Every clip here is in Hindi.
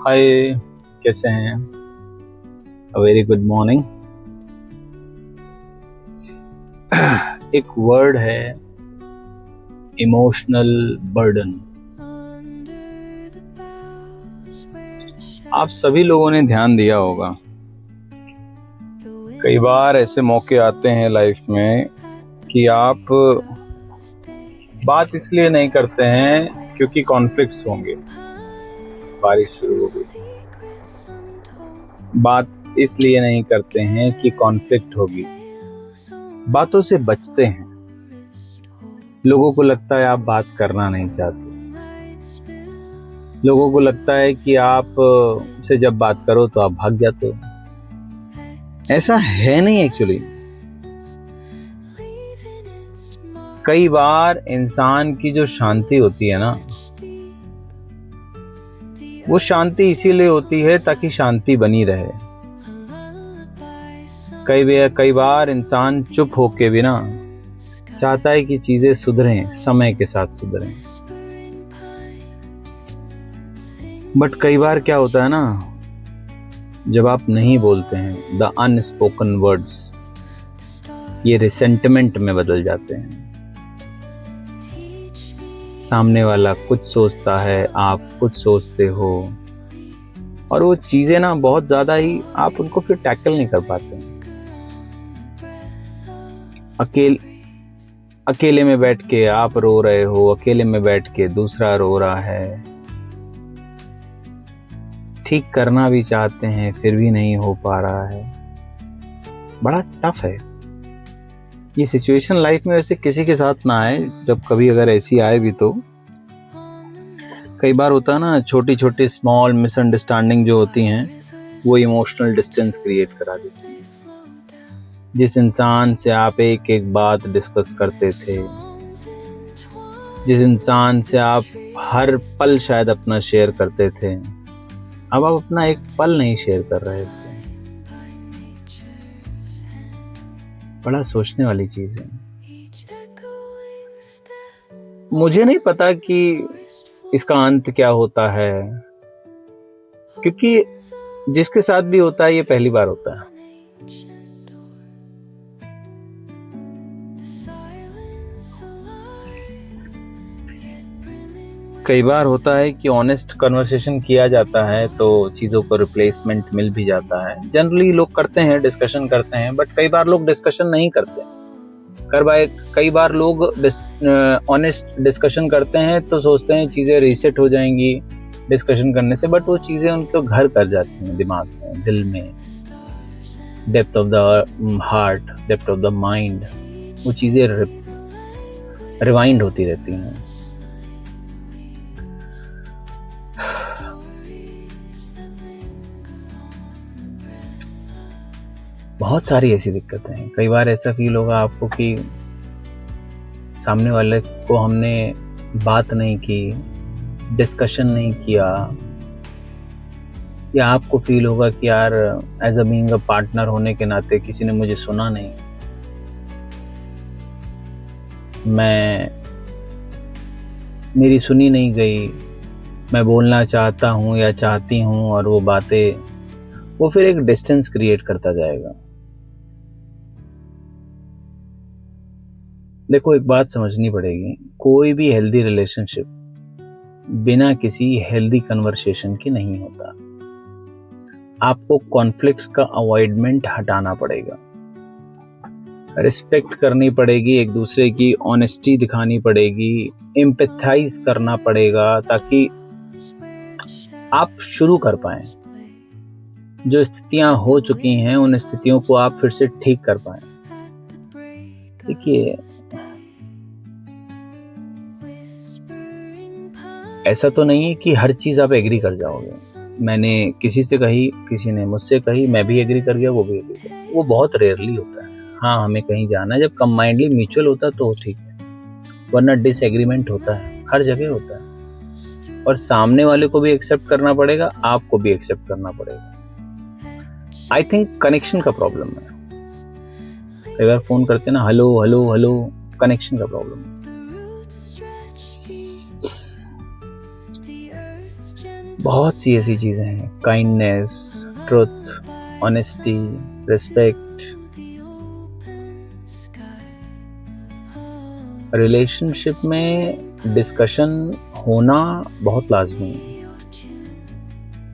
हाय, कैसे हैं? A very good morning. एक वर्ड है इमोशनल बर्डन। आप सभी लोगों ने ध्यान दिया होगा, कई बार ऐसे मौके आते हैं लाइफ में कि आप बात इसलिए नहीं करते हैं क्योंकि कॉन्फ्लिक्ट्स होंगे। बारिश शुरू हो गई। बात इसलिए नहीं करते हैं कि कॉन्फ्लिक्ट होगी, बातों से बचते हैं। लोगों को लगता है आप बात करना नहीं चाहते, लोगों को लगता है कि आप से जब बात करो तो आप भाग जाते हो। ऐसा है नहीं एक्चुअली। कई बार इंसान की जो शांति होती है ना, वो शांति इसीलिए होती है ताकि शांति बनी रहे। कई बार इंसान चुप होके भी ना चाहता है कि चीजें सुधरें, समय के साथ सुधरें। बट कई बार क्या होता है ना, जब आप नहीं बोलते हैं, द अनस्पोकन वर्ड्स ये रिसेंटमेंट में बदल जाते हैं। सामने वाला कुछ सोचता है, आप कुछ सोचते हो, और वो चीजें ना बहुत ज्यादा ही आप उनको फिर टैकल नहीं कर पाते हैं। अकेले में बैठ के आप रो रहे हो, अकेले में बैठ के दूसरा रो रहा है। ठीक करना भी चाहते हैं फिर भी नहीं हो पा रहा है। बड़ा टफ है ये सिचुएशन लाइफ में। वैसे किसी के साथ ना आए, जब कभी अगर ऐसी आए भी तो कई बार होता है ना, छोटी छोटी स्मॉल मिसअंडरस्टैंडिंग जो होती हैं वो इमोशनल डिस्टेंस क्रिएट करा देती हैं। जिस इंसान से आप एक एक बात डिस्कस करते थे, जिस इंसान से आप हर पल शायद अपना शेयर करते थे, अब आप अपना एक पल नहीं शेयर कर रहे इससे। बड़ा सोचने वाली चीज है। मुझे नहीं पता कि इसका अंत क्या होता है, क्योंकि जिसके साथ भी होता है ये पहली बार होता है। कई बार होता है कि ऑनेस्ट कन्वर्सेशन किया जाता है तो चीज़ों को रिप्लेसमेंट मिल भी जाता है। जनरली लोग करते हैं, डिस्कशन करते हैं, बट कई बार लोग डिस्कशन नहीं करते। कई बार लोग ऑनेस्ट डिस्कशन करते हैं तो सोचते हैं चीज़ें रीसेट हो जाएंगी डिस्कशन करने से, बट वो चीज़ें उनको घर कर जाती हैं दिमाग में, दिल में, depth of the heart, depth of the mind. वो चीज़ें रिवाइंड होती रहती हैं। बहुत सारी ऐसी दिक्कतें हैं। कई बार ऐसा फील होगा आपको कि सामने वाले को हमने बात नहीं की, डिस्कशन नहीं किया, या आपको फील होगा कि यार as a being a partner होने के नाते किसी ने मुझे सुना नहीं, मेरी सुनी नहीं गई, मैं बोलना चाहता हूँ या चाहती हूँ और वो बातें, वो फिर एक डिस्टेंस क्रिएट करता जाएगा। देखो, एक बात समझनी पड़ेगी, कोई भी हेल्दी रिलेशनशिप बिना किसी हेल्दी कन्वर्सेशन के नहीं होता। आपको कॉन्फ्लिक्ट्स का अवॉइडमेंट हटाना पड़ेगा, रिस्पेक्ट करनी पड़ेगी, एक दूसरे की ऑनेस्टी दिखानी पड़ेगी, एम्पैथाइज करना पड़ेगा ताकि आप शुरू कर पाएं। जो स्थितियां हो चुकी हैं उन स्थितियों को आप फिर से ठीक कर पाएं। देखिए, ऐसा तो नहीं है कि हर चीज आप एग्री कर जाओगे। मैंने किसी से कही, किसी ने मुझसे कही, मैं भी एग्री कर गया, वो भी एग्री कर गया। वो बहुत रेयरली होता है। हाँ, हमें कहीं जाना है, जब कंबाइंडली म्यूचुअल होता है तो ठीक है, वरना डिसएग्रीमेंट होता है, हर जगह होता है। और सामने वाले को भी एक्सेप्ट करना पड़ेगा, आपको भी एक्सेप्ट करना पड़ेगा। आई थिंक कनेक्शन का प्रॉब्लम है। कई बार फोन करते ना, हेलो हेलो हेलो, कनेक्शन का प्रॉब्लम है। बहुत सी ऐसी चीज़ें हैं, kindness, truth, honesty, respect. Relationship में डिस्कशन होना बहुत लाजमी है,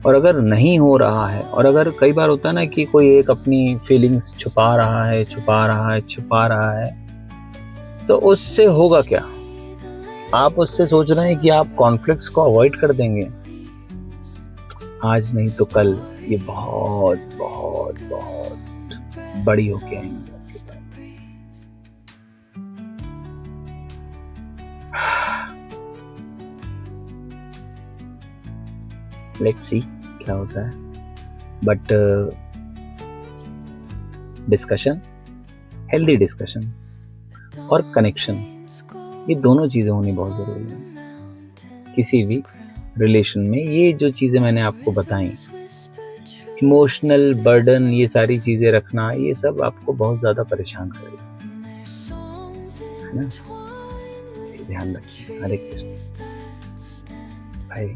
और अगर नहीं हो रहा है, और अगर कई बार होता है ना कि कोई एक अपनी फीलिंग्स छुपा रहा है, तो उससे होगा क्या? आप उससे सोच रहे हैं कि आप कॉन्फ्लिक्ट्स को अवॉइड कर देंगे, आज नहीं तो कल ये बहुत बहुत बहुत बड़ी होके आएंगे आपके पास। लेट्स सी क्या होता है, बट डिस्कशन, हेल्दी डिस्कशन और कनेक्शन, ये दोनों चीज़ें होनी बहुत ज़रूरी है किसी भी रिलेशन में। ये जो चीज़ें मैंने आपको बताई, इमोशनल बर्डन, ये सारी चीज़ें रखना, ये सब आपको बहुत ज़्यादा परेशान करेगा, है ना? ध्यान रखिए। हरे कृष्ण। बाय।